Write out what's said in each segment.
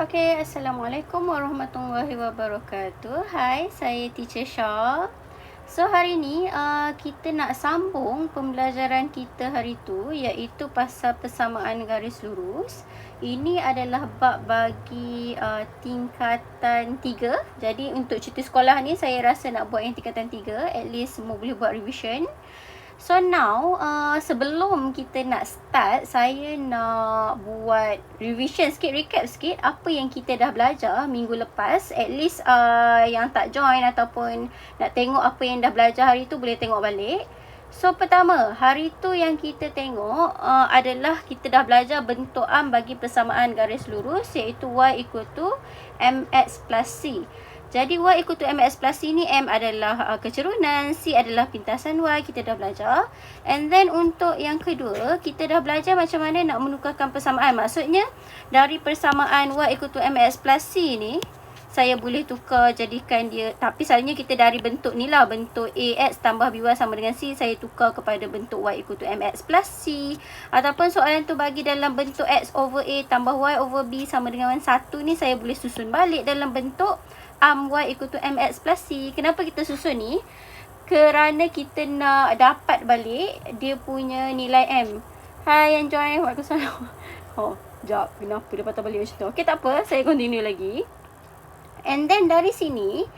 Okay, Assalamualaikum warahmatullahi wabarakatuh. Hai, saya Teacher Shah. So, hari ni kita nak sambung pembelajaran kita hari tu, iaitu pasal persamaan garis lurus. Ini adalah bab bagi tingkatan 3. Jadi, untuk cuti sekolah ni, saya rasa nak buat yang tingkatan 3. At least semua boleh buat revision. So now, sebelum kita nak start, saya nak buat revision sikit, recap sikit apa yang kita dah belajar minggu lepas. At least yang tak join ataupun nak tengok apa yang dah belajar hari tu boleh tengok balik. So pertama, hari tu yang kita tengok adalah kita dah belajar bentukan bagi persamaan garis lurus, iaitu y equal to mx plus c. Jadi y equal to mx plus c ni, m adalah kecerunan, c adalah pintasan y, kita dah belajar. And then untuk yang kedua, kita dah belajar macam mana nak menukarkan persamaan. Maksudnya dari persamaan y equal to mx plus c ni, saya boleh tukar jadikan dia, tapi selalunya kita dari bentuk ni lah, bentuk ax tambah by sama dengan c, saya tukar kepada bentuk y equal to mx plus c. Ataupun soalan tu bagi dalam bentuk x over a tambah y over b sama dengan 1 ni, saya boleh susun balik dalam bentuk y equal to mx plus c. Kenapa kita susun ni? Kerana kita nak dapat balik dia punya nilai m. Hai yang join, waalaikumsalam. Oh, sekejap, kenapa dia patah balik macam tu? Okay, tak apa, saya continue lagi. And then dari sini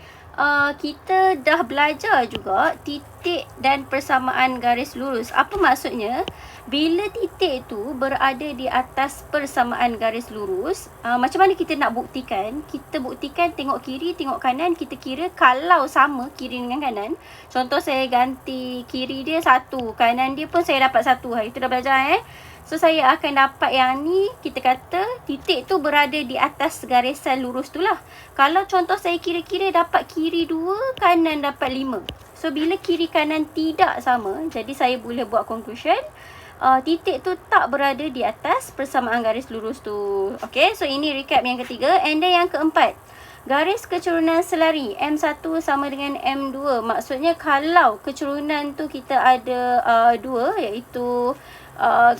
kita dah belajar juga titik dan persamaan garis lurus. Apa maksudnya? Bila titik tu berada di atas persamaan garis lurus, macam mana kita nak buktikan? Kita buktikan tengok kiri, tengok kanan, kita kira kalau sama kiri dengan kanan. Contoh saya ganti kiri dia 1, kanan dia pun saya dapat 1. Hari tu dah belajar So saya akan dapat yang ni, kita kata titik tu berada di atas garisan lurus tu lah. Kalau contoh saya kira-kira dapat kiri 2, kanan dapat 5. So bila kiri kanan tidak sama, jadi saya boleh buat conclusion titik tu tak berada di atas persamaan garis lurus tu. Okay, so ini recap yang ketiga. And then yang keempat, garis kecerunan selari M1 sama dengan M2. Maksudnya kalau kecerunan tu kita ada dua, iaitu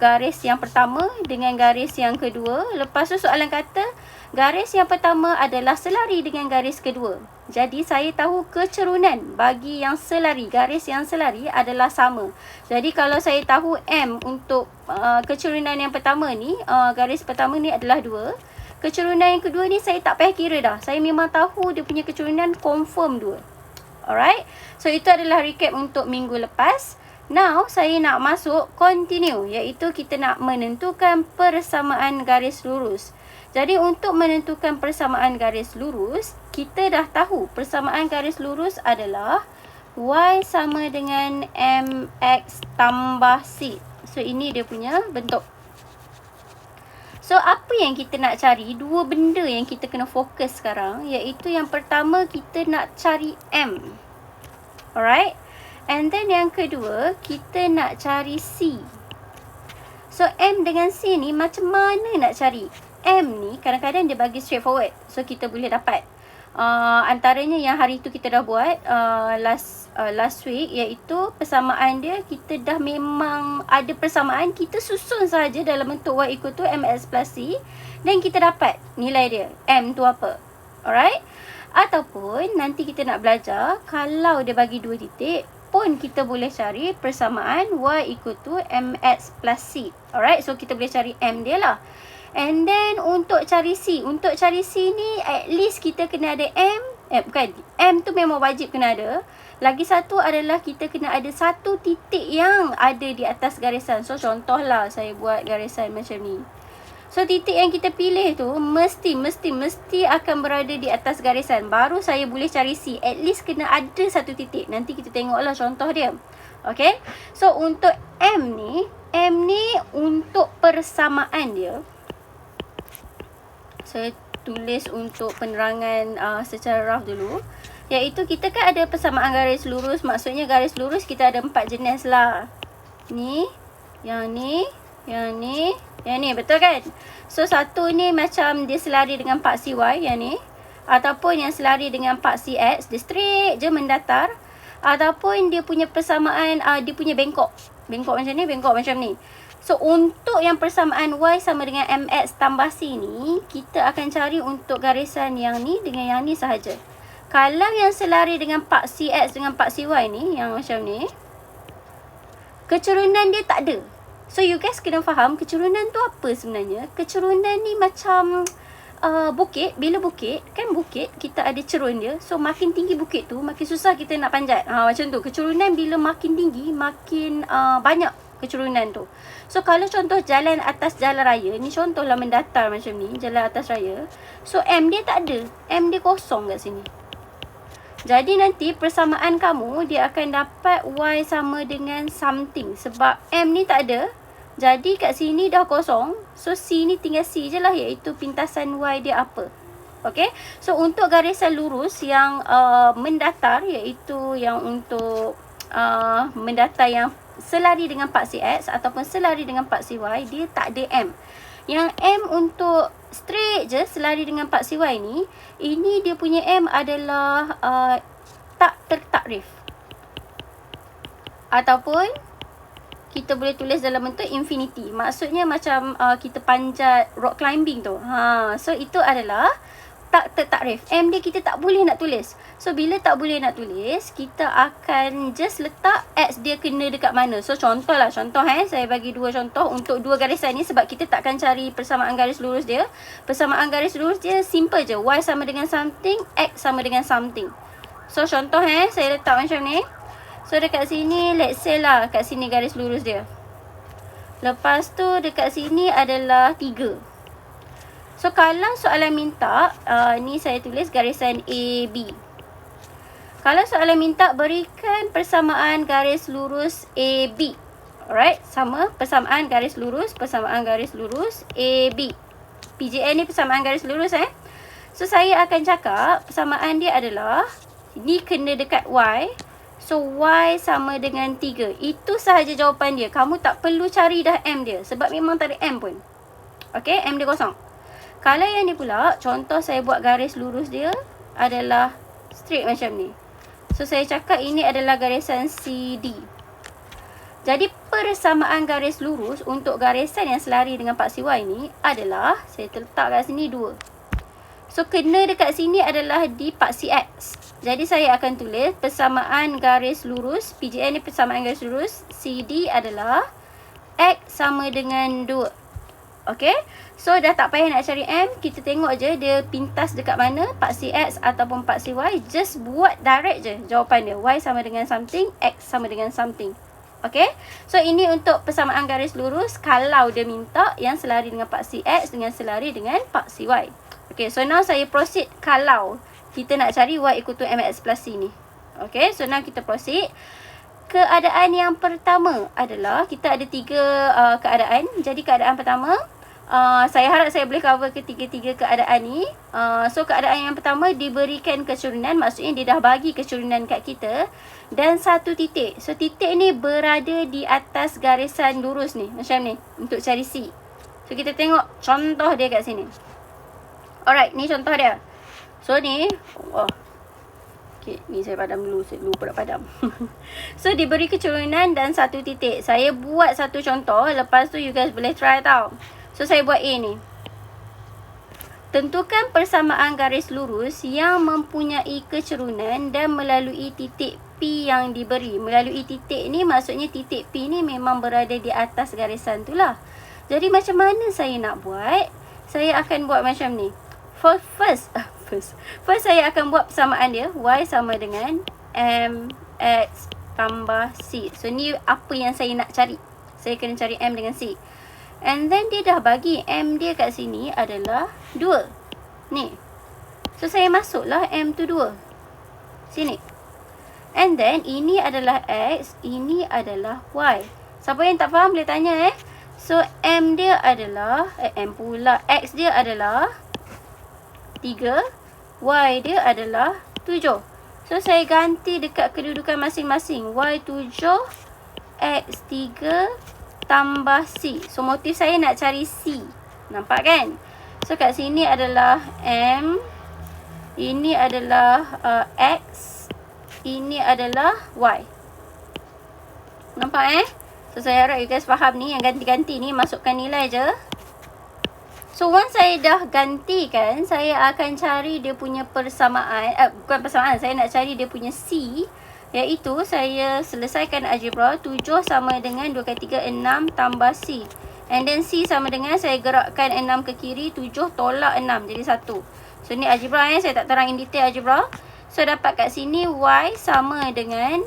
garis yang pertama dengan garis yang kedua. Lepas tu soalan kata garis yang pertama adalah selari dengan garis kedua. Jadi saya tahu kecerunan bagi yang selari, garis yang selari adalah sama. Jadi kalau saya tahu M untuk kecerunan yang pertama ni, garis pertama ni adalah 2. Kecerunan yang kedua ni saya tak payah kira dah. Saya memang tahu dia punya kecerunan confirm 2. Alright. So itu adalah recap untuk minggu lepas. Now saya nak masuk continue, iaitu kita nak menentukan persamaan garis lurus. Jadi untuk menentukan persamaan garis lurus, kita dah tahu persamaan garis lurus adalah y sama dengan mx tambah c. So ini dia punya bentuk. So apa yang kita nak cari? Dua benda yang kita kena fokus sekarang, iaitu yang pertama kita nak cari m. Alright. And then yang kedua, kita nak cari C. So, M dengan C ni macam mana nak cari? M ni kadang-kadang dia bagi straightforward. So, kita boleh dapat. Antaranya yang hari tu kita dah buat last week, iaitu persamaan dia, kita dah memang ada persamaan, kita susun saja dalam bentuk y equal to mx plus c, dan kita dapat nilai dia. M tu apa? Alright? Ataupun nanti kita nak belajar, kalau dia bagi 2 titik, pun kita boleh cari persamaan y equal to mx plus c. Alright, so kita boleh cari m dia lah. And then untuk cari c, ni at least kita kena ada m tu memang wajib kena ada. Lagi satu adalah kita kena ada satu titik yang ada di atas garisan. So contohlah saya buat garisan macam ni. So titik yang kita pilih tu mesti akan berada di atas garisan. Baru saya boleh cari C. At least kena ada satu titik. Nanti kita tengoklah contoh dia. Okay. So untuk M ni untuk persamaan dia. Saya tulis untuk penerangan secara rough dulu. Iaitu kita kan ada persamaan garis lurus. Maksudnya garis lurus kita ada 4 jenis lah. Ni, yang ni, yang ni, yang ni, betul kan? So satu ni macam dia selari dengan part CY, yang ni. Ataupun yang selari dengan part CX, dia straight je mendatar. Ataupun dia punya persamaan, dia punya bengkok. Bengkok macam ni, bengkok macam ni. So, untuk yang persamaan Y sama dengan MX tambah C ni, kita akan cari untuk garisan yang ni dengan yang ni sahaja. Kalau yang selari dengan part CX dengan part CY ni, yang macam ni, kecurunan dia tak ada. So, you guys kena faham kecurunan tu apa sebenarnya. Kecurunan ni macam bukit. Bila bukit, kan bukit kita ada cerun dia. So, makin tinggi bukit tu, makin susah kita nak panjat. Macam tu. Kecurunan bila makin tinggi, makin banyak kecurunan tu. So, kalau contoh jalan atas jalan raya, ni contohlah mendatar macam ni, jalan atas raya. So, M dia tak ada. M dia kosong kat sini. Jadi nanti persamaan kamu, dia akan dapat Y sama dengan something. Sebab M ni tak ada. Jadi kat sini dah kosong. So, C ni tinggal C je lah, iaitu pintasan Y dia apa. Okay. So, untuk garisan lurus yang mendatar, iaitu yang untuk mendatar yang selari dengan part CX ataupun selari dengan part CY, dia tak ada M. Yang M untuk straight je selari dengan part CY ni, ini dia punya M adalah tak tertakrif. Ataupun kita boleh tulis dalam bentuk infinity. Maksudnya macam kita panjat rock climbing tu. So itu adalah tak tertakrif. M dia kita tak boleh nak tulis. So, bila tak boleh nak tulis, kita akan just letak X dia kena dekat mana. So, contoh lah. Contoh saya bagi dua contoh untuk dua garisan ni sebab kita takkan cari persamaan garis lurus dia. Persamaan garis lurus dia simple je. Y sama dengan something, X sama dengan something. So, contoh saya letak macam ni. So, dekat sini, let's say lah, kat sini garis lurus dia. Lepas tu, dekat sini adalah 3. So, kalau soalan minta, ni saya tulis garisan AB. Kalau soalan minta, berikan persamaan garis lurus AB. Alright, sama persamaan garis lurus AB. PJN ni persamaan garis lurus So, saya akan cakap persamaan dia adalah, ni kena dekat Y. So, Y sama dengan 3. Itu sahaja jawapan dia. Kamu tak perlu cari dah M dia. Sebab memang tak ada M pun. Okay, M dia kosong. Kalau yang ni pula, contoh saya buat garis lurus dia adalah straight macam ni. So, saya cakap ini adalah garisan CD. Jadi, persamaan garis lurus untuk garisan yang selari dengan part CY ni adalah, saya letak kat sini 2. So, kena dekat sini adalah di part CX. Jadi, saya akan tulis persamaan garis lurus, PJN ni persamaan garis lurus, CD adalah X sama dengan 2. Okay, so dah tak payah nak cari M. Kita tengok je dia pintas dekat mana, part CX ataupun part CY. Just buat direct je jawapan dia. Y sama dengan something, X sama dengan something. Okay, so ini untuk persamaan garis lurus kalau dia minta yang selari dengan part CX dengan selari dengan part CY. Okay, so now saya proceed kalau kita nak cari Y equal to MX plus C ni. Okay, so now kita proceed. Keadaan yang pertama adalah kita ada 3 keadaan. Jadi keadaan pertama, saya harap saya boleh cover ketiga-tiga keadaan ni. So keadaan yang pertama diberikan kecurunan, maksudnya dia dah bagi kecurunan kat kita dan 1 titik. So titik ni berada di atas garisan lurus ni, macam ni untuk cari C. So kita tengok contoh dia kat sini. Alright, ni contoh dia. So ni, okay, ni saya padam dulu. Saya lupa nak padam. So, diberi kecurunan dan 1 titik. Saya buat satu contoh. Lepas tu, you guys boleh try tau. So, saya buat A ni. Tentukan persamaan garis lurus yang mempunyai kecurunan dan melalui titik P yang diberi. Melalui titik ni, maksudnya titik P ni memang berada di atas garisan tu lah. Jadi, macam mana saya nak buat? Saya akan buat macam ni. First saya akan buat persamaan dia. Y sama dengan MX tambah C. So, ni apa yang saya nak cari. Saya kena cari M dengan C. And then, dia dah bagi M dia kat sini adalah 2. Ni. So, saya masuklah M tu 2. Sini. And then, ini adalah X. Ini adalah Y. Siapa yang tak faham boleh tanya So, M dia adalah M pula. X dia adalah 3. Y dia adalah 7. So, saya ganti dekat kedudukan masing-masing. Y 7, X 3 tambah C. So, motif saya nak cari C. Nampak kan? So, kat sini adalah M. Ini adalah X. Ini adalah Y. Nampak So, saya harap you guys faham ni. Yang ganti-ganti ni masukkan nilai je. So, once saya dah gantikan, saya akan cari dia punya persamaan. Bukan persamaan, saya nak cari dia punya C. Iaitu, saya selesaikan algebra. 7 sama dengan 2 kali 3, 6 tambah C. And then C sama dengan, saya gerakkan 6 ke kiri, 7 tolak 6. Jadi 1. So, ni algebra saya tak terang in detail algebra. So, dapat kat sini Y sama dengan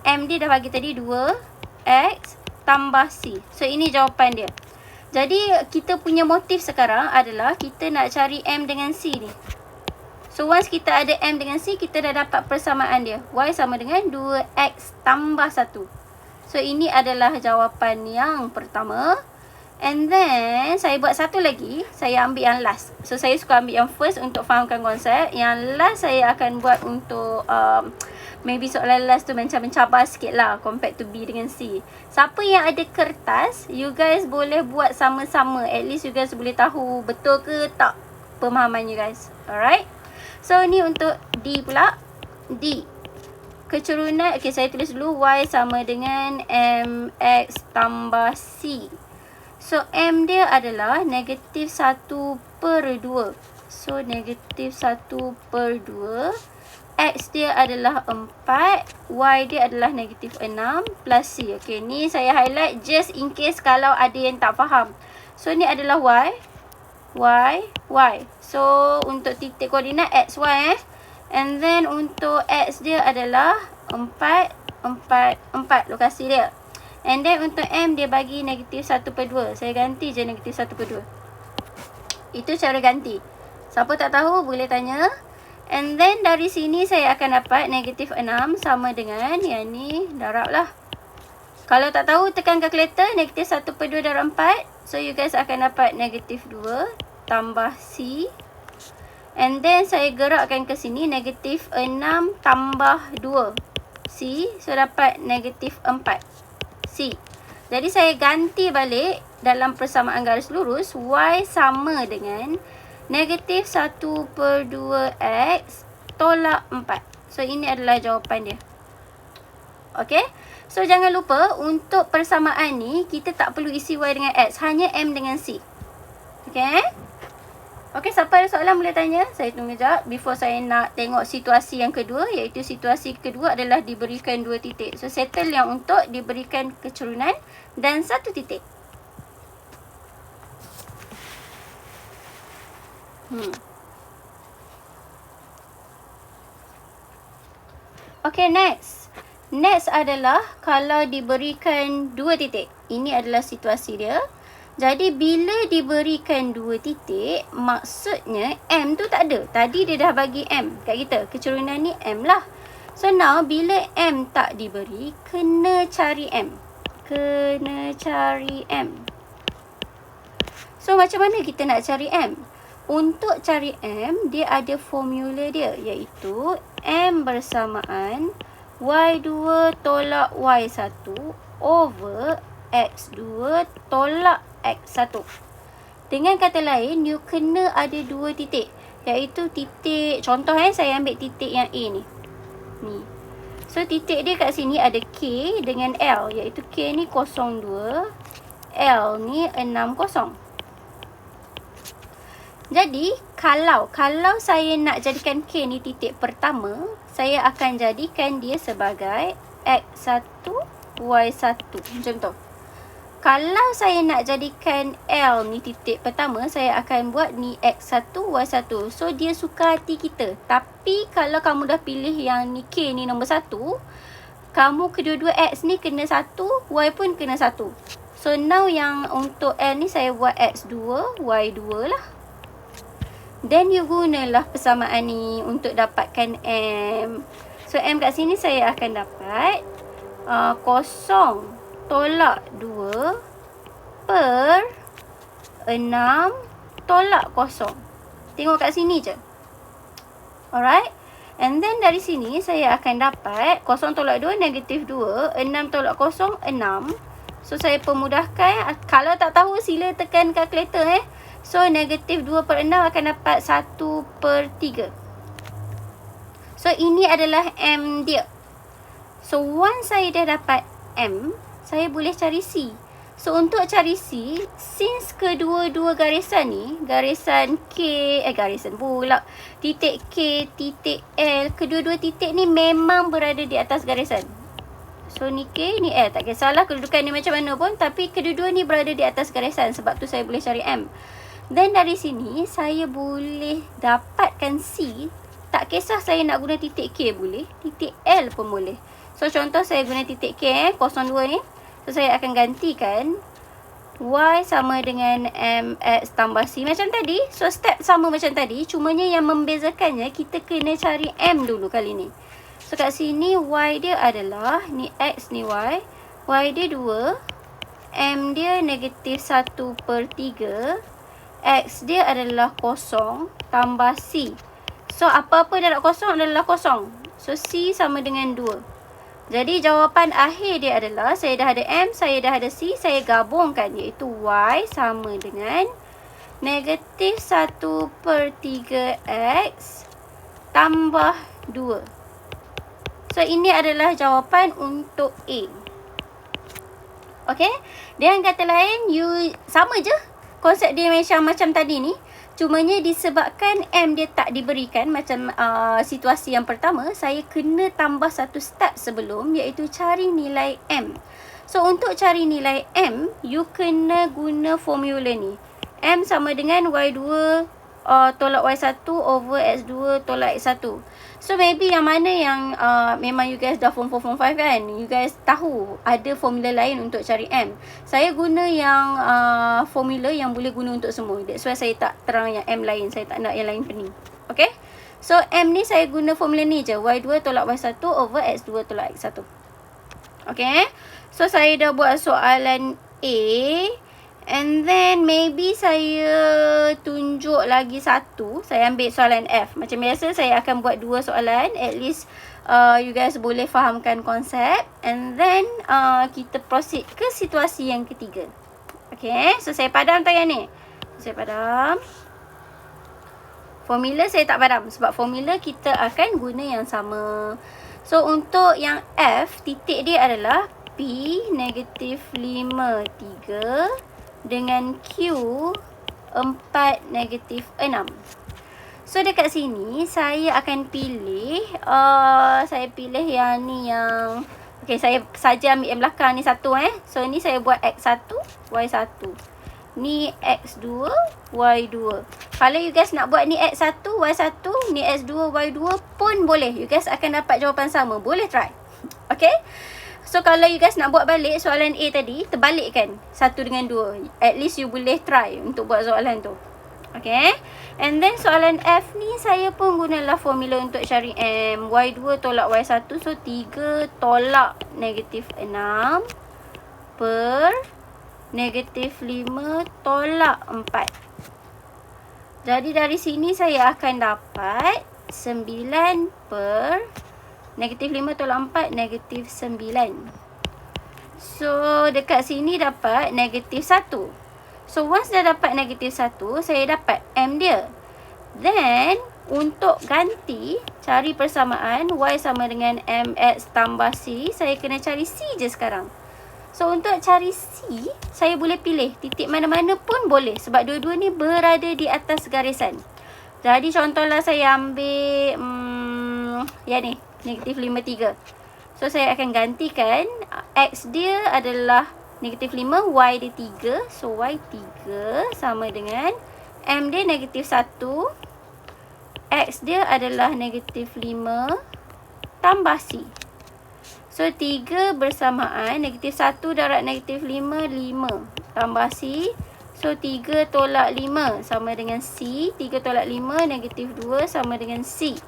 M dia dah bagi tadi 2X tambah C. So, ini jawapan dia. Jadi, kita punya motif sekarang adalah kita nak cari M dengan C ni. So, once kita ada M dengan C, kita dah dapat persamaan dia. Y sama dengan 2X tambah 1. So, ini adalah jawapan yang pertama. And then, saya buat satu lagi. Saya ambil yang last. So, saya suka ambil yang first untuk fahamkan konsep. Yang last, saya akan buat untuk maybe soalan last tu macam mencabar sikit lah compared to B dengan C. Siapa yang ada kertas, you guys boleh buat sama-sama. At least you guys boleh tahu betul ke tak pemahaman you guys. Alright. So, ni untuk D pula. D. Kecurunan, okay, saya tulis dulu. Y sama dengan MX tambah C. So, M dia adalah negatif 1/2. So, negatif 1/2. X dia adalah 4. Y dia adalah negatif 6 plus C. Okay, ni saya highlight just in case kalau ada yang tak faham. So, ni adalah Y. Y, Y. So, untuk titik koordinat X, Y And then, untuk X dia adalah 4, 4, 4 lokasi dia. And then, untuk M dia bagi negatif 1/2. Saya ganti je negatif 1/2. Itu cara ganti. Siapa tak tahu, boleh tanya. And then, dari sini saya akan dapat negatif 6 sama dengan yang ni, darab lah. Kalau tak tahu, tekan kalkulator, negatif 1/2 darab 4. So, you guys akan dapat negatif 2 tambah C. And then, saya gerakkan ke sini, negatif 6 tambah 2 C. So, dapat negatif 4 C. Jadi, saya ganti balik dalam persamaan garis lurus. Y sama dengan negatif 1/2X tolak 4. So, ini adalah jawapan dia. Okay. So, jangan lupa untuk persamaan ni, kita tak perlu isi Y dengan X. Hanya M dengan C. Okay. Okay, siapa ada soalan boleh tanya. Saya tunggu sekejap before saya nak tengok situasi yang kedua. Iaitu situasi kedua adalah diberikan 2 titik. So, settle yang untuk diberikan kecurunan dan 1 titik. Okay, next. Next adalah kalau diberikan 2 titik. Ini adalah situasi dia. Jadi, bila diberikan 2 titik, maksudnya M tu tak ada. Tadi dia dah bagi M kat kita. Kecurunan ni M lah. So, now bila M tak diberi, kena cari M. Kena cari M. So, macam mana kita nak cari M? Untuk cari M, dia ada formula dia. Iaitu M bersamaan Y2 tolak Y1 over X2 tolak X1. Dengan kata lain, you kena ada 2 titik. Iaitu titik, contoh saya ambil titik yang A ni. Ni. So, titik dia kat sini ada K dengan L. Iaitu K ni 02, L ni 60. Jadi, kalau saya nak jadikan K ni titik pertama, saya akan jadikan dia sebagai X1, Y1. Macam tu. Kalau saya nak jadikan L ni titik pertama, saya akan buat ni X1, Y1. So, dia suka hati kita. Tapi, kalau kamu dah pilih yang ni K ni nombor 1, kamu kedua-dua X ni kena 1, Y pun kena 1. So, now yang untuk L ni saya buat X2, Y2 lah. Then, you gunalah persamaan ni untuk dapatkan M. So, M kat sini saya akan dapat 0 tolak 2 per 6 tolak 0. Tengok kat sini je. Alright. And then, dari sini saya akan dapat 0 tolak 2, negatif 2. 6 tolak 0, 6. So, saya pemudahkan. Kalau tak tahu, sila tekan kalkulator So, negatif 2 per 6 akan dapat 1/3. So, ini adalah M dia. So, once saya dah dapat M, saya boleh cari C. So, untuk cari C, since kedua-dua garisan ni, garisan K, garisan pula, titik K, titik L, kedua-dua titik ni memang berada di atas garisan. So, ni K, ni L. Tak kisahlah kedudukan ni macam mana pun, tapi kedua-dua ni berada di atas garisan. Sebab tu saya boleh cari M. Dan dari sini, saya boleh dapatkan C. Tak kisah saya nak guna titik K boleh, titik L pun boleh. So, contoh saya guna titik K, 02 ni. So, saya akan gantikan Y sama dengan MX tambah C macam tadi. So, step sama macam tadi. Cumanya yang membezakannya, kita kena cari M dulu kali ni. So, kat sini Y dia adalah, ni X ni Y. Y dia 2. M dia negatif 1/3. X dia adalah 0 tambah C. So, apa-apa darab kosong adalah kosong. So, C sama dengan 2. Jadi, jawapan akhir dia adalah, saya dah ada M, saya dah ada C, saya gabungkan, iaitu Y sama dengan negatif 1/3 X tambah 2. So, ini adalah jawapan untuk A. Okay? Dengan kata lain, sama je konsep dia macam tadi ni. Cumanya disebabkan M dia tak diberikan macam situasi yang pertama, saya kena tambah satu step sebelum, iaitu cari nilai M. So, untuk cari nilai M, you kena guna formula ni. M sama dengan Y2 tolak Y1 over X2 tolak X1. So, maybe yang mana yang memang you guys dah form 4, form 5 kan? You guys tahu ada formula lain untuk cari M. Saya guna yang formula yang boleh guna untuk semua. That's why saya tak terang yang M lain. Saya tak nak yang lain pening. Okay? So, M ni saya guna formula ni je. Y2 tolak Y1 over X2 tolak X1. Okay? So, saya dah buat soalan A. And then maybe saya tunjuk lagi satu. Saya ambil soalan F. Macam biasa saya akan buat 2 soalan. At least you guys boleh fahamkan konsep. And then kita proceed ke situasi yang ketiga. Okay. So saya padam tak yang ni? Saya padam. Formula saya tak padam. Sebab formula kita akan guna yang sama. So untuk yang F, titik dia adalah P negatif 5, 3 dengan Q 4 negatif 6. So dekat sini saya akan pilih saya pilih yang ni yang okey, saya saja ambil yang belakang ni satu So ni saya buat X1 Y1. Ni X2 Y2. Kalau you guys nak buat ni X1 Y1, ni X2 Y2 pun boleh. You guys akan dapat jawapan sama. Boleh try. Okay? So, kalau you guys nak buat balik soalan A tadi, terbalikkan 1 dengan 2. At least you boleh try untuk buat soalan tu. Okay. And then, soalan F ni, saya pun gunalah formula untuk cari M. Y2 tolak Y1. So, 3 tolak negatif 6 per negatif 5 tolak 4. Jadi, dari sini saya akan dapat 9 per negatif 5 tolak 4, negatif 9. So, dekat sini dapat negatif 1. So, once dah dapat negatif 1, saya dapat M dia. Then, untuk ganti, cari persamaan Y sama dengan MX tambah C, saya kena cari C je sekarang. So, untuk cari C, saya boleh pilih titik mana-mana pun boleh. Sebab dua-dua ni berada di atas garisan. Jadi, contohlah saya ambil yang ni. Negatif 5, 3. So, saya akan gantikan. X dia adalah negatif 5. Y dia 3. So, Y 3 sama dengan M dia negatif 1. X dia adalah negatif 5 tambah C. So, 3 bersamaan. Negatif 1 darab negatif 5, 5. Tambah C. So, 3 tolak 5 sama dengan C. 3 tolak 5, negatif 2 sama dengan C.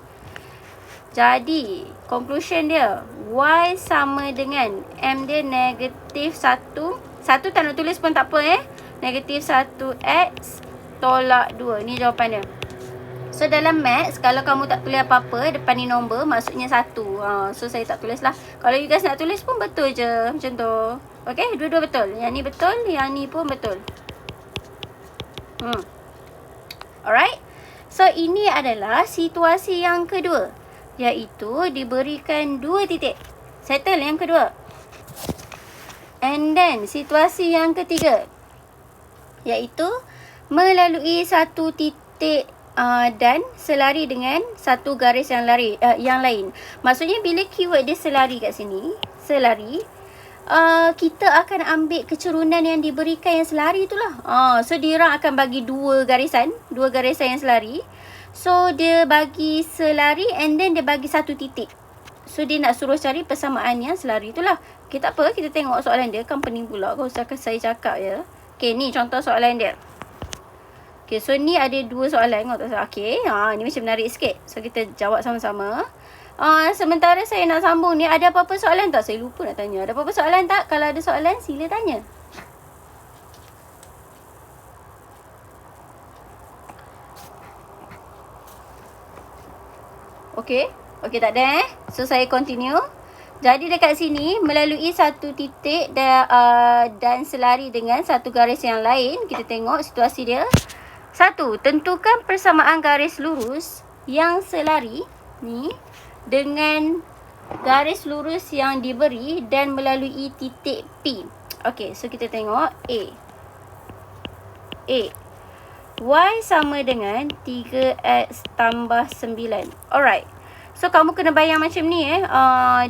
Jadi, conclusion dia, Y sama dengan M dia negatif 1. 1 tak nak tulis pun tak apa Negatif 1X tolak 2. Ni jawapan dia. So, dalam maths, kalau kamu tak tulis apa-apa, depan ni nombor, maksudnya 1. So, saya tak tulis lah. Kalau you guys nak tulis pun betul je. Macam tu. Okay, dua-dua betul. Yang ni betul, yang ni pun betul. Alright. So, ini adalah situasi yang kedua. Iaitu diberikan 2 titik. Settle yang kedua. And then situasi yang ketiga, iaitu melalui satu titik dan selari dengan satu garis yang lain. Maksudnya bila keyword dia selari kat sini, selari, kita akan ambil kecerunan yang diberikan yang selari itulah. So dia orang akan bagi dua garisan yang selari. So dia bagi selari and then dia bagi satu titik. So dia nak suruh cari persamaan yang selari itulah. Okay, tak apa, kita tengok soalan dia. Kan pening pula kalau saya cakap ya. Okay, ni contoh soalan dia. Okay, so ni ada dua soalan. Okay, ni macam menarik sikit. So kita jawab sama-sama. Sementara saya nak sambung ni, ada apa-apa soalan tak? Saya lupa nak tanya. Ada apa-apa soalan tak? Kalau ada soalan, sila tanya. Okay, tak ada So saya continue. Jadi dekat sini, melalui satu titik dan selari dengan satu garis yang lain. Kita tengok situasi dia. 1. Tentukan persamaan garis lurus yang selari ni dengan garis lurus yang diberi dan melalui titik P. Okay, so kita tengok A. Y sama dengan 3X tambah 9. Alright. So kamu kena bayang macam ni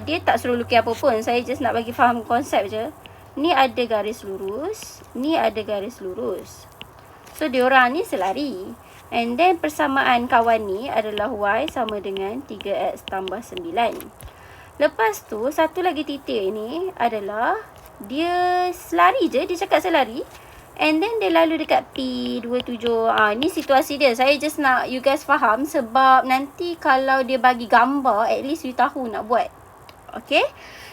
dia tak suruh lukis apa pun. Saya just nak bagi faham konsep je. Ni ada garis lurus, ni ada garis lurus. So diorang ni selari. And then persamaan kawan ni adalah Y sama dengan 3X tambah 9. Lepas tu satu lagi titik ni adalah dia selari je, dia cakap selari. And then dia lalu dekat P27. Ni situasi dia. Saya just nak you guys faham sebab nanti kalau dia bagi gambar, at least you tahu nak buat. Okay.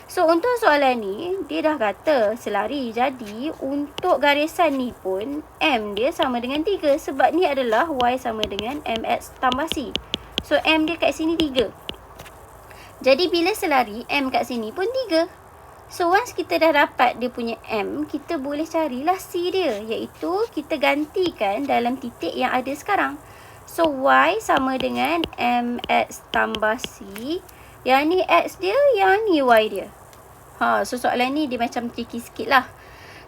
So untuk soalan ni, dia dah kata selari. Jadi untuk garisan ni pun, M dia sama dengan 3. Sebab ni adalah Y sama dengan MX tambah C. So M dia kat sini 3. Jadi bila selari, M kat sini pun 3. So once kita dah dapat dia punya M, kita boleh carilah C dia. Iaitu kita gantikan dalam titik yang ada sekarang. So Y sama dengan MX tambah C. Yang ni X dia, yang ni Y dia. So soalan ni dia macam tricky sikit lah.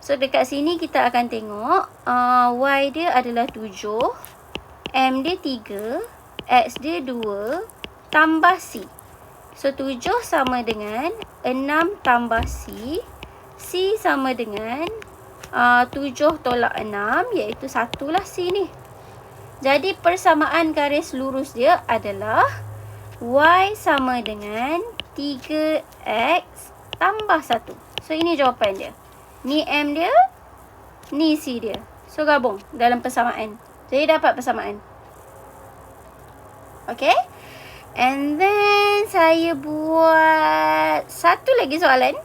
So dekat sini kita akan tengok Y dia adalah 7, M dia 3, X dia 2, tambah C. So 7 sama dengan 6 tambah C. C sama dengan 7 tolak 6, iaitu 1 lah C ni. Jadi persamaan garis lurus dia adalah Y sama dengan 3X tambah 1. So ini jawapan dia. Ni M dia, ni C dia. So gabung dalam persamaan. Jadi dapat persamaan. Okay. And then saya buat satu lagi soalan.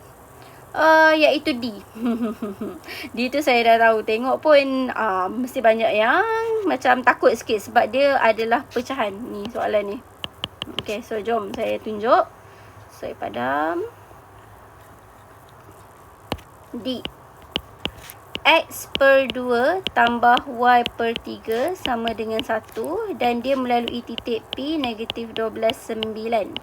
Iaitu D. D tu saya dah tahu. Tengok pun mesti banyak yang macam takut sikit sebab dia adalah pecahan. Ni soalan ni. Okay, so jom saya tunjuk. Saya padam. D. X per 2 tambah Y per 3 sama dengan 1 dan dia melalui titik P negatif 12, 9.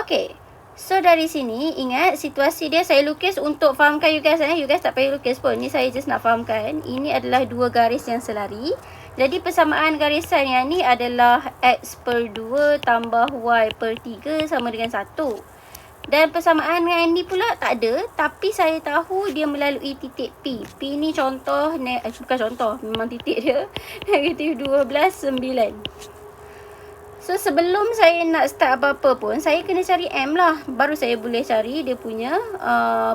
Okay. So dari sini ingat situasi dia saya lukis untuk fahamkan you guys. You guys tak payah lukis pun. Ni saya just nak fahamkan. Ini adalah dua garis yang selari. Jadi persamaan garisan yang ni adalah X per 2 tambah Y per 3 sama dengan 1. Dan persamaan yang ni pula tak ada. Tapi saya tahu dia melalui titik P. P ni contoh, bukan contoh, memang titik dia. Negatif 12, 9. So sebelum saya nak start apa-apa pun, saya kena cari M lah. Baru saya boleh cari dia punya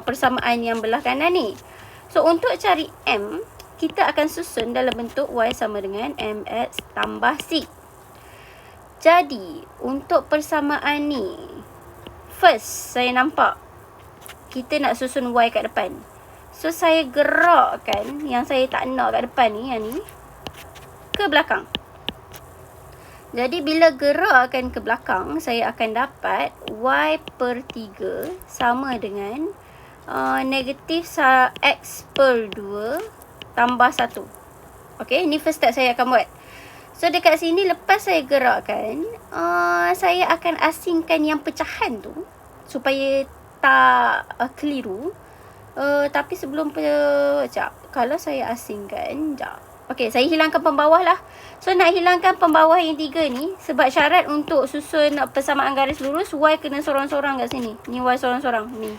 persamaan yang belah kanan ni. So untuk cari M, kita akan susun dalam bentuk Y sama dengan MX tambah C. Jadi untuk persamaan ni, first, saya nampak kita nak susun Y kat depan. So, saya gerakkan yang saya tak nak kat depan ni, yang ni, ke belakang. Jadi, bila gerakkan ke belakang, saya akan dapat Y per 3 sama dengan negatif X per 2 tambah 1. Okay, ni first step saya akan buat. So dekat sini lepas saya gerakkan, saya akan asingkan yang pecahan tu supaya tak keliru. Tapi sebelum sekejap, kalau saya asingkan, sekejap. Okey, saya hilangkan pembawah lah. So, nak hilangkan pembawah yang 3 ni, sebab syarat untuk susun persamaan garis lurus, Y kena sorang-sorang kat sini. Ni Y sorang-sorang, ni.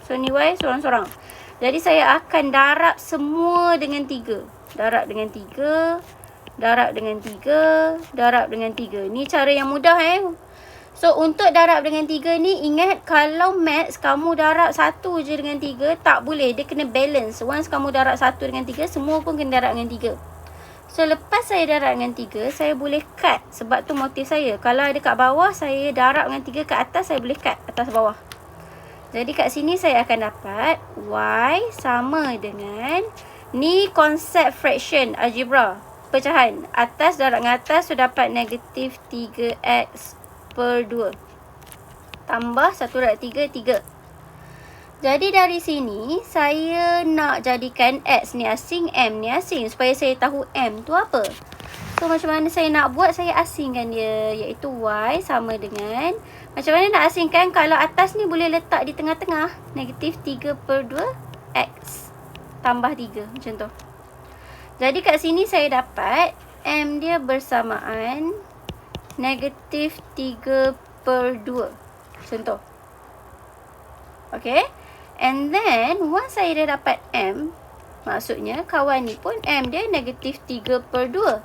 So, ni Y sorang-sorang. Jadi, saya akan darab semua dengan 3. Darab dengan 3. Darab dengan 3. Darab dengan 3. Ni cara yang mudah So, untuk darab dengan 3 ni, ingat kalau maths kamu darab 1 je dengan 3, tak boleh. Dia kena balance. Once kamu darab 1 dengan 3, semua pun kena darab dengan 3. So, lepas saya darab dengan 3, saya boleh cut. Sebab tu motif saya. Kalau ada kat bawah, saya darab dengan 3 kat atas, saya boleh cut atas bawah. Jadi, kat sini saya akan dapat Y sama dengan, ni konsep fraction, algebra, pecahan. Atas darab dengan atas, so dapat negatif 3x per 2. Tambah 1/3, 3. Jadi dari sini, saya nak jadikan X ni asing, M ni asing. Supaya saya tahu M tu apa. So, macam mana saya nak buat, saya asingkan dia. Iaitu Y sama dengan, macam mana nak asingkan, kalau atas ni boleh letak di tengah-tengah. Negatif 3 per 2, X. Tambah 3, macam tu. Jadi kat sini saya dapat, M dia bersamaan negatif 3 per 2. Macam tu. Okay. And then, once saya dah dapat M, maksudnya kawan ni pun M dia negatif 3 per 2.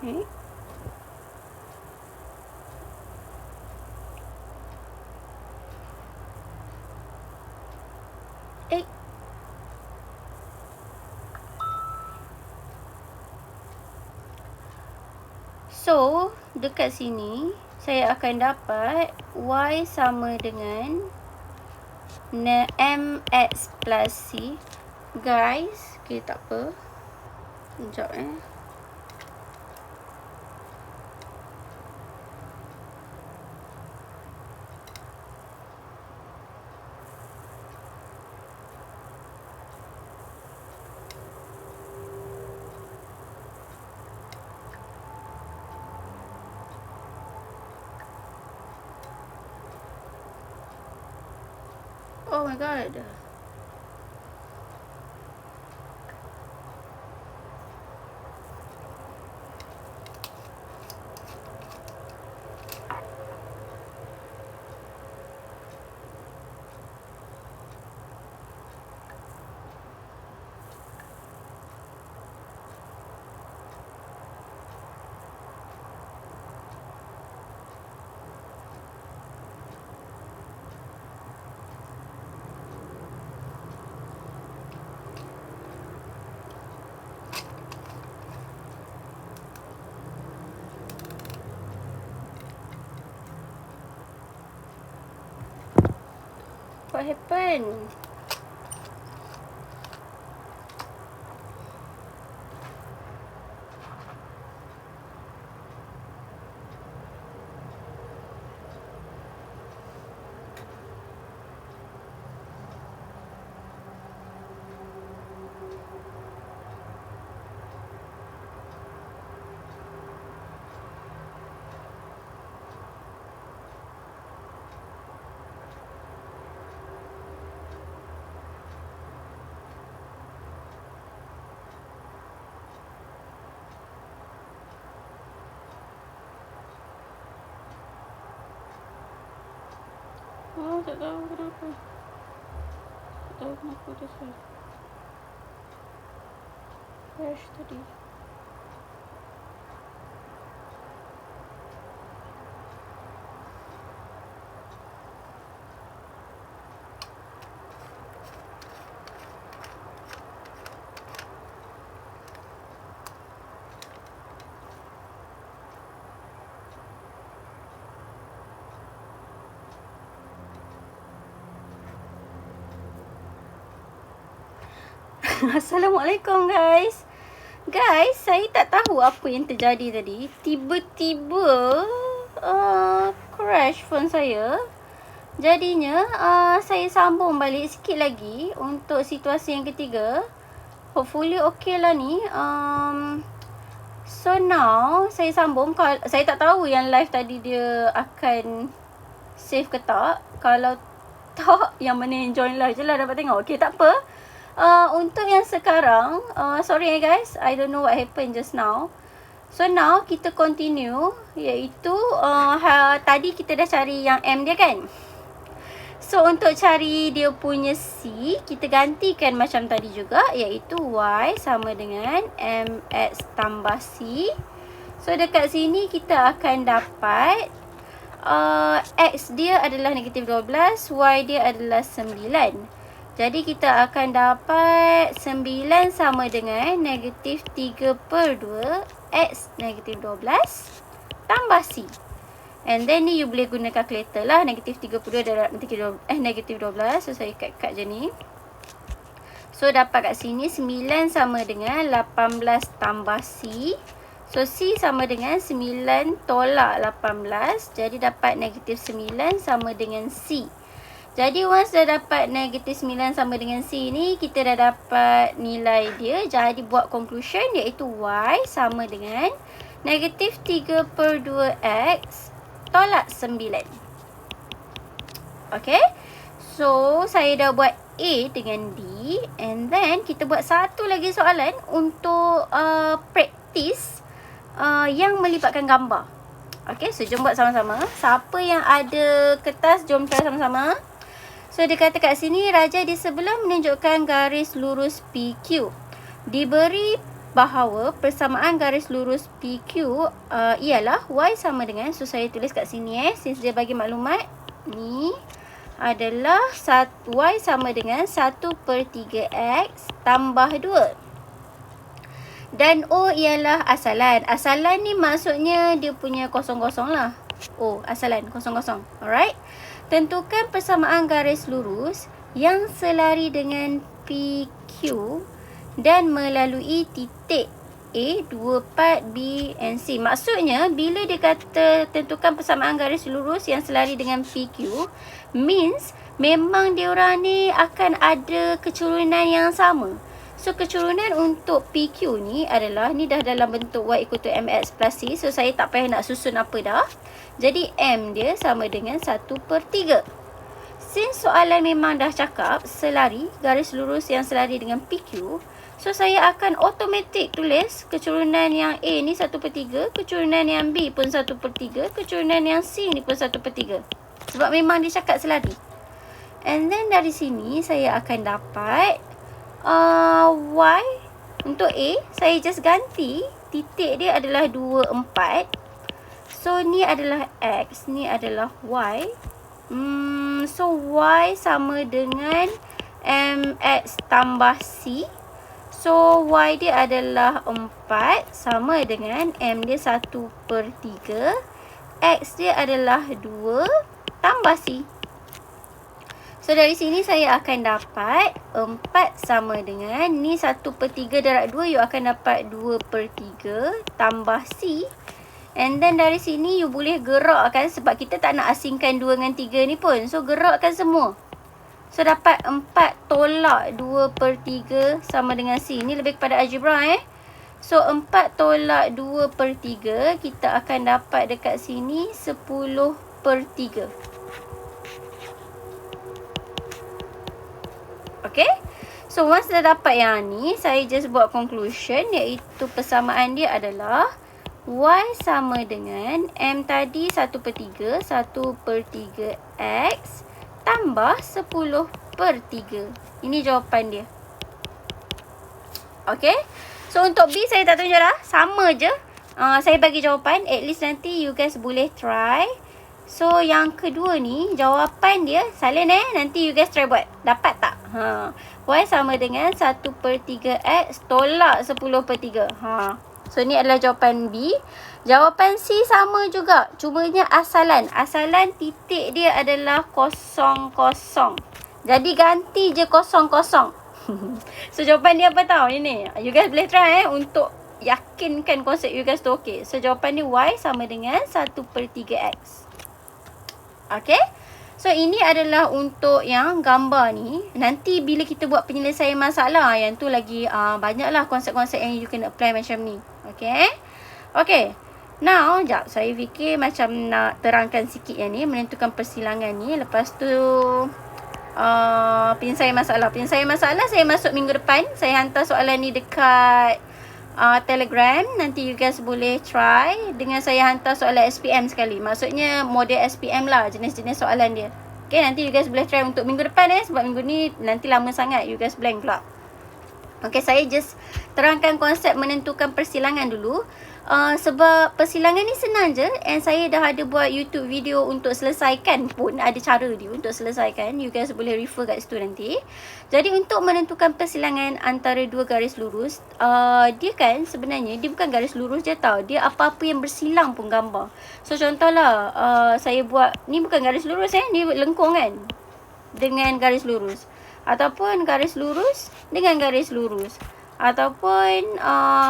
Okay. So, dekat sini, saya akan dapat Y sama dengan MX plus C. Guys, okay, tak apa. Sekejap Oh my god. What happened? Oh, tak tahu kenapa. Tak tahu kenapa dia crash tadi. Assalamualaikum guys. Guys, saya tak tahu apa yang terjadi tadi. Tiba-tiba crash phone saya. Jadinya saya sambung balik sikit lagi untuk situasi yang ketiga. Hopefully okay lah ni. So now saya sambung. Saya tak tahu yang live tadi dia akan save ke tak. Kalau tak, yang mana yang join live je lah dapat tengok. Okay, tak apa. Untuk yang sekarang, sorry guys, I don't know what happened just now. So now kita continue, iaitu tadi kita dah cari yang M dia kan. So untuk cari dia punya C, kita gantikan macam tadi juga, iaitu Y sama dengan MX tambah C. So dekat sini kita akan dapat X dia adalah negatif 12, Y dia adalah 9. Jadi kita akan dapat 9 sama dengan negatif 3/2 X negatif 12 tambah C. And then ni you boleh guna kalkulator lah. Negatif 32 darab negatif 12. So saya cut je ni. So dapat kat sini 9 sama dengan 18 tambah C. So C sama dengan 9 tolak 18. Jadi dapat negatif 9 sama dengan C. Jadi once dah dapat negatif 9 sama dengan C ni, kita dah dapat nilai dia. Jadi buat conclusion, iaitu Y sama dengan negatif 3/2X tolak 9. Okay. So saya dah buat A dengan D. And then kita buat satu lagi soalan untuk praktis yang melibatkan gambar. Okay, so jom buat sama-sama. Siapa yang ada kertas, jom try sama-sama. So dia kata kat sini, raja di sebelah menunjukkan garis lurus PQ. Diberi bahawa persamaan garis lurus PQ ialah Y sama dengan, so saya tulis kat sini since dia bagi maklumat ni adalah Y sama dengan 1/3X tambah 2. Dan O ialah asalan. Asalan ni maksudnya dia punya kosong-kosong lah. O, asalan kosong-kosong. Alright. Tentukan persamaan garis lurus yang selari dengan PQ dan melalui titik A, 2 part, B and C. Maksudnya, bila dia kata tentukan persamaan garis lurus yang selari dengan PQ, means memang diorang ni akan ada kecurunan yang sama. So, kecurunan untuk PQ ni adalah, ni dah dalam bentuk Y = MX plus C. So, saya tak payah nak susun apa dah. Jadi, M dia sama dengan 1/3. Since soalan memang dah cakap selari, garis lurus yang selari dengan PQ, so saya akan automatic tulis kecurunan yang A ni 1/3, kecurunan yang B pun 1/3, kecurunan yang C ni pun 1/3. Sebab memang dia cakap selari. And then dari sini saya akan dapat Y untuk A, saya just ganti titik dia adalah 2, 4. So ni adalah X, ni adalah Y. So Y sama dengan MX tambah C. So Y dia adalah 4 sama dengan M dia 1/3. X dia adalah 2 tambah C. So dari sini saya akan dapat 4 sama dengan, ni 1/3 darab 2, you akan dapat 2/3 tambah C. And then dari sini you boleh gerakkan sebab kita tak nak asingkan 2 dengan 3 ni pun. So gerakkan semua. So dapat 4 tolak 2/3 sama dengan C. Ni lebih kepada algebra So 4 tolak 2/3 kita akan dapat dekat sini 10/3. Okay. So once dah dapat yang ni, saya just buat conclusion, iaitu persamaan dia adalah Y sama dengan M tadi 1/3, 1/3X tambah 10/3. Ini jawapan dia. Okay. So untuk B saya tak tunjuk dah. Sama je. Saya bagi jawapan. At least nanti you guys boleh try. So yang kedua ni, jawapan dia salin nanti you guys try buat. Dapat tak? Y sama dengan 1/3X tolak 10/3. So ni adalah jawapan B. Jawapan C sama juga. Cumanya asalan. Asalan titik dia adalah 0, 0. Jadi ganti je 0, 0. So jawapan dia apa tau? Ini. You guys boleh try untuk yakinkan konsep you guys tu okey. So jawapan dia Y sama dengan 1/3X. Okay. So ini adalah untuk yang gambar ni. Nanti bila kita buat penyelesaian masalah, yang tu lagi banyaklah konsep-konsep yang you kena apply macam ni. Okay. Okay. Now, sekejap. Saya fikir macam nak terangkan sikit yang ni. Menentukan persilangan ni. Lepas tu, penyelesaian masalah. Penyelesaian masalah saya masuk minggu depan. Saya hantar soalan ni dekat Telegram. Nanti you guys boleh try. Dengan saya hantar soalan SPM sekali. Maksudnya model SPM lah. Jenis-jenis soalan dia. Okay, nanti you guys boleh try untuk minggu depan sebab minggu ni nanti lama sangat. You guys blank pula. Okay, saya just terangkan konsep menentukan persilangan dulu. Sebab persilangan ni senang je. And saya dah ada buat YouTube video untuk selesaikan pun. Ada cara dia untuk selesaikan. You guys boleh refer kat situ nanti. Jadi untuk menentukan persilangan antara dua garis lurus. Dia kan sebenarnya dia bukan garis lurus je tau. Dia apa-apa yang bersilang pun gambar. So contohlah saya buat. Ni bukan garis lurus ni lengkung kan. Dengan garis lurus. Ataupun garis lurus dengan garis lurus. Ataupun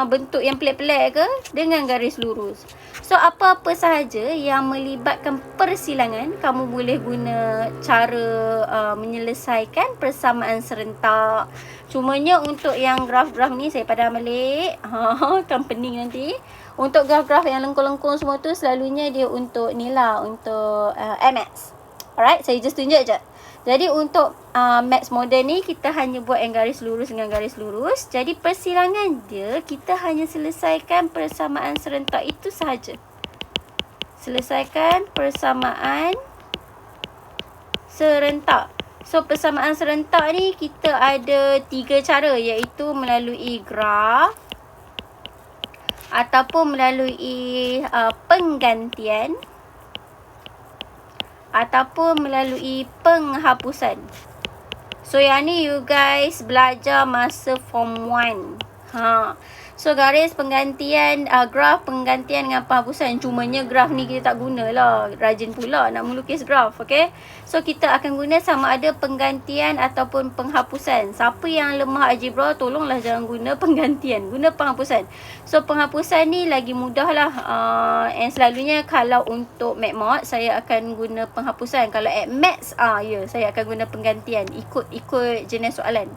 bentuk yang pelik-pelik ke dengan garis lurus. So apa-apa sahaja yang melibatkan persilangan, kamu boleh guna cara menyelesaikan persamaan serentak. Cumanya untuk yang graf-graf ni saya padam balik. Kan pening nanti. Untuk graf-graf yang lengkung-lengkung semua tu selalunya dia untuk ni lah, untuk MX. Alright, saya just tunjuk je. Jadi untuk Max model ni kita hanya buat yang garis lurus dengan garis lurus. Jadi persilangan dia kita hanya selesaikan persamaan serentak itu sahaja. Selesaikan persamaan serentak. So persamaan serentak ni kita ada 3 cara, iaitu melalui graf ataupun melalui penggantian ataupun melalui penghapusan. So yang ni you guys belajar masa form 1. So garis penggantian, graf penggantian dengan penghapusan. Cumanya graf ni kita tak guna lah. Rajin pula nak melukis graf, okay? So kita akan guna sama ada penggantian ataupun penghapusan. Siapa yang lemah algebra, tolonglah jangan guna penggantian. Guna penghapusan. So penghapusan ni lagi mudah lah. And selalunya kalau untuk MatMod, saya akan guna penghapusan. Kalau at Maths, saya akan guna penggantian. Ikut jenis soalan.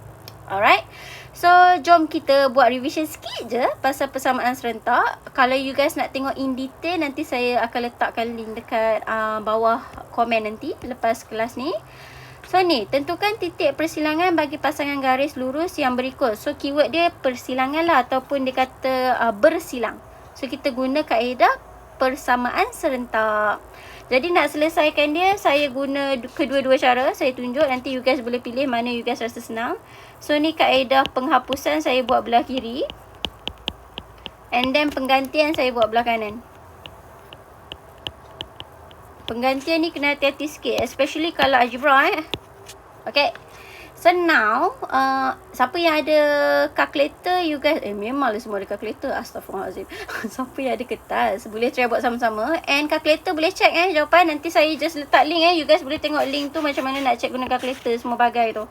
Alright. So, jom kita buat revision sikit je pasal persamaan serentak. Kalau you guys nak tengok in detail, nanti saya akan letakkan link dekat bawah komen nanti lepas kelas ni. So, ni, tentukan titik persilangan bagi pasangan garis lurus yang berikut. So, keyword dia persilangan lah ataupun dia kata bersilang. So, kita guna kaedah persamaan serentak. Jadi nak selesaikan dia, saya guna kedua-dua cara. Saya tunjuk, nanti you guys boleh pilih mana you guys rasa senang. So ni kaedah penghapusan saya buat belah kiri. And then penggantian saya buat belah kanan. Penggantian ni kena hati-hati sikit, especially kalau algebra Okay. So now, siapa yang ada calculator, you guys, memanglah semua ada calculator. Astaghfirullahaladzim. Siapa yang ada kertas, boleh try buat sama-sama. And calculator boleh check jawapan. Nanti saya just letak link you guys boleh tengok link tu macam mana nak check guna calculator semua bagai tu.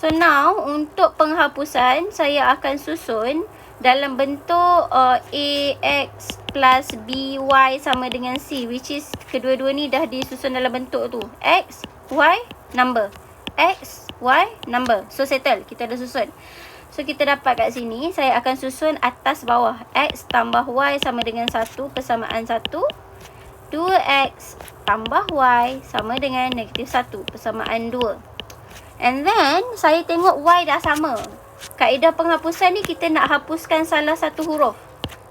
So now, untuk penghapusan, saya akan susun dalam bentuk AX plus BY sama dengan C. Which is, kedua-dua ni dah disusun dalam bentuk tu. X, Y, number. X, Y, number. So, settle. Kita dah susun. So, kita dapat kat sini, saya akan susun atas bawah. X tambah Y sama dengan 1, persamaan 1. 2X tambah Y sama dengan negatif 1, persamaan 2. And then, saya tengok Y dah sama. Kaedah penghapusan ni kita nak hapuskan salah satu huruf.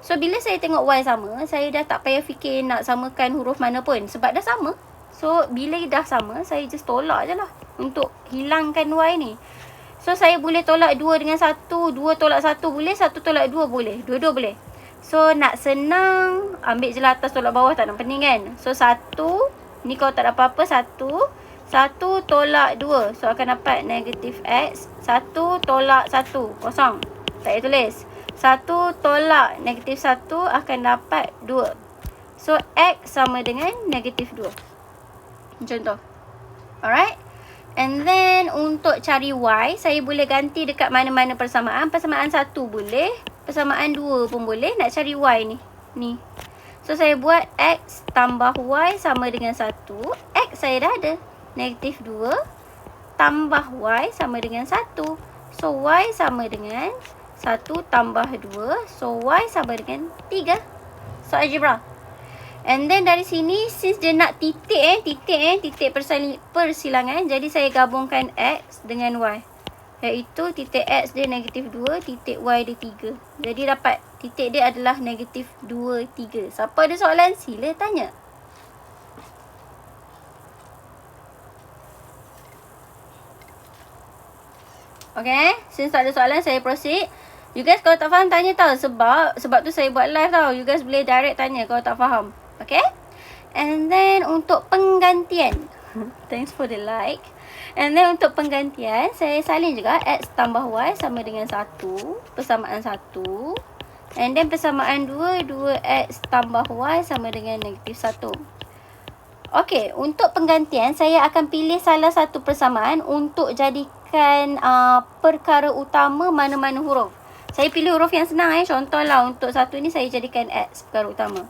So, bila saya tengok Y sama, saya dah tak payah fikir nak samakan huruf mana pun. Sebab dah sama. So, bila dah sama, saya just tolak je lah. Untuk hilangkan Y ni. So, saya boleh tolak 2 dengan 1. 2 tolak 1 boleh. 1 tolak 2 boleh. Dua-dua boleh. So, nak senang, ambil je lah atas tolak bawah. Tak nak pening kan. So, 1. Ni kalau tak ada apa-apa, 1 tolak 2. So, akan dapat negatif X. 1 tolak 1. Kosong. Tak payah tulis. 1 tolak negatif 1 akan dapat 2. So, X sama dengan negatif 2. Macam tu. Alright. And then, untuk cari Y, saya boleh ganti dekat mana-mana persamaan. Persamaan 1 boleh. Persamaan 2 pun boleh. Nak cari Y ni. Ni. So, saya buat X tambah Y sama dengan 1. X saya dah ada. Negatif 2 tambah Y sama dengan 1. So, Y sama dengan 1 tambah 2. So, Y sama dengan 3. So, algebra. And then dari sini, since dia nak titik persilangan, jadi saya gabungkan X dengan Y. Iaitu titik X dia negatif 2, titik Y dia 3. Jadi dapat titik dia adalah negatif 2, 3. Siapa ada soalan, sila tanya. Okay, since tak ada soalan, saya proceed. You guys kalau tak faham, tanya tau. Sebab tu saya buat live tau. You guys boleh direct tanya kalau tak faham. Okay. And then untuk penggantian. Thanks for the like. And then untuk penggantian, saya salin juga X tambah Y sama dengan 1. Persamaan 1. And then persamaan 2, 2X tambah Y sama dengan negatif 1. Okay, untuk penggantian, saya akan pilih salah satu persamaan untuk jadikan perkara utama mana-mana huruf. Saya pilih huruf yang senang. Contohlah untuk satu ni saya jadikan X perkara utama.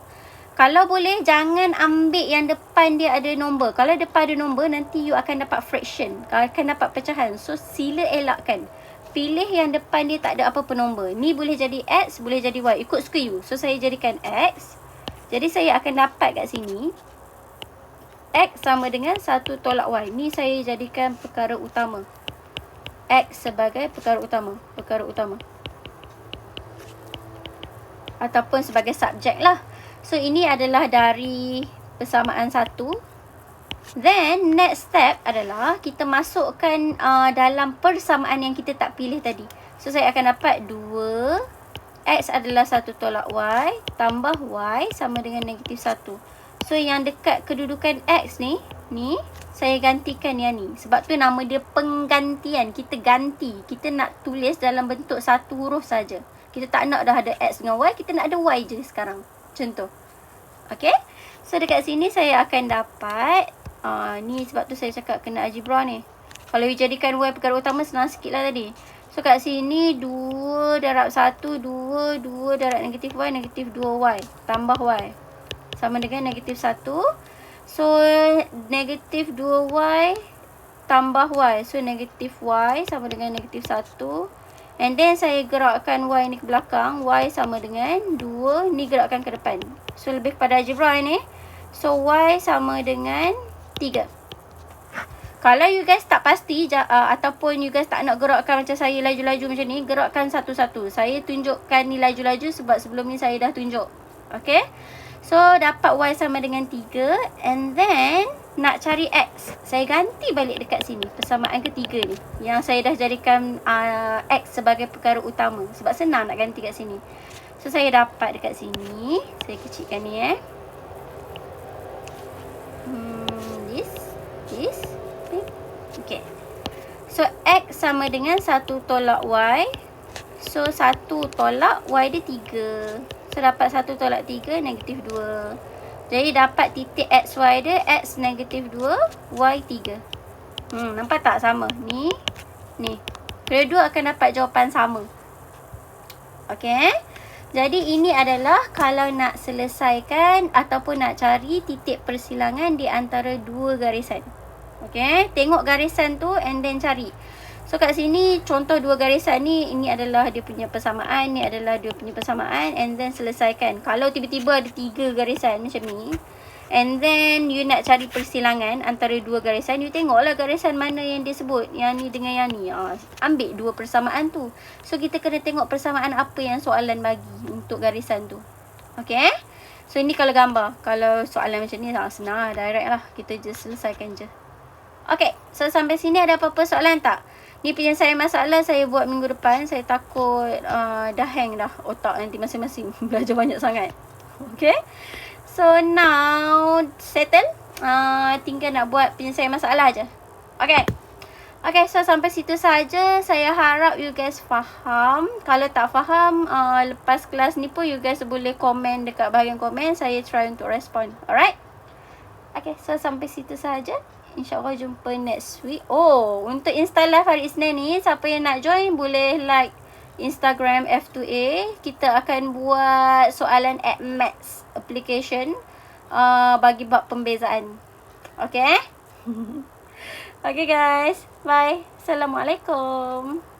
Kalau boleh, jangan ambil yang depan dia ada nombor. Kalau depan ada nombor, nanti you akan dapat fraction. Akan dapat pecahan. So, sila elakkan. Pilih yang depan dia tak ada apa-apa nombor. Ni boleh jadi X, boleh jadi Y. Ikut suka you. So, saya jadikan X. Jadi, saya akan dapat kat sini. X sama dengan 1 tolak Y. Ni saya jadikan perkara utama. X sebagai perkara utama. Ataupun sebagai subjek lah. So, ini adalah dari persamaan 1. Then, next step adalah kita masukkan dalam persamaan yang kita tak pilih tadi. So, saya akan dapat 2. X adalah 1 tolak Y. Tambah Y sama dengan negatif 1. So, yang dekat kedudukan X ni, saya gantikan yang ni. Sebab tu nama dia penggantian. Kita ganti. Kita nak tulis dalam bentuk satu huruf saja. Kita tak nak dah ada X dengan Y. Kita nak ada Y je sekarang. Macam tu. Okay. So, dekat sini saya akan dapat. Ni sebab tu saya cakap kena algebra ni. Kalau you jadikan Y perkara utama, senang sikit lah tadi. So, kat sini 2 darab 1, 2. 2 darab negatif Y, negatif 2Y. Tambah Y. Sama dengan negatif 1. So, negatif 2Y tambah Y. So, negatif Y sama dengan negatif 1. And then, saya gerakkan Y ni ke belakang. Y sama dengan 2. Ni gerakkan ke depan. So, lebih kepada algebra ni. So, Y sama dengan 3. Kalau you guys tak pasti ataupun you guys tak nak gerakkan macam saya laju-laju macam ni, gerakkan satu-satu. Saya tunjukkan ni laju-laju sebab sebelum ni saya dah tunjuk. Okay. So, dapat Y sama dengan 3. And then, nak cari X. Saya ganti balik dekat sini. Persamaan ketiga ni. Yang saya dah jadikan X sebagai perkara utama. Sebab senang nak ganti kat sini. So, saya dapat dekat sini. Saya kecilkan ni This. Okay. So, X sama dengan 1 tolak Y. So, 1 tolak Y dia 3. So, dapat 1 tolak 3, negatif 2. Jadi, dapat titik XY dia, X negatif 2, Y 3. Nampak tak sama? Ni. Kedua akan dapat jawapan sama. Okay. Jadi, ini adalah kalau nak selesaikan ataupun nak cari titik persilangan di antara dua garisan. Okay. Tengok garisan tu and then cari. So, kat sini contoh dua garisan ni, ini adalah dia punya persamaan, ni adalah dia punya persamaan, and then selesaikan. Kalau tiba-tiba ada 3 garisan macam ni, and then you nak cari persilangan antara dua garisan, you tengoklah garisan mana yang dia sebut, yang ni dengan yang ni. Ambil dua persamaan tu. So, kita kena tengok persamaan apa yang soalan bagi untuk garisan tu. Okay. So, ini kalau gambar. Kalau soalan macam ni, senang lah, direct lah. Kita just selesaikan je. Okay. So, sampai sini ada apa-apa soalan tak? Ni penyelesaian masalah saya buat minggu depan. Saya takut dah hang dah otak nanti masing-masing. Belajar banyak sangat. Okay. So, now settle. Tinggal nak buat penyelesaian masalah je. Okay. Okay, so sampai situ saja. Saya harap you guys faham. Kalau tak faham, lepas kelas ni pun you guys boleh komen dekat bahagian komen. Saya try untuk respond. Alright? Okay, so sampai situ saja. InsyaAllah jumpa next week. Untuk install live hari Isnin ni, siapa yang nak join boleh like Instagram F2A. Kita akan buat soalan AddMaths application bagi bab pembezaan. Okay? Okay guys. Bye. Assalamualaikum.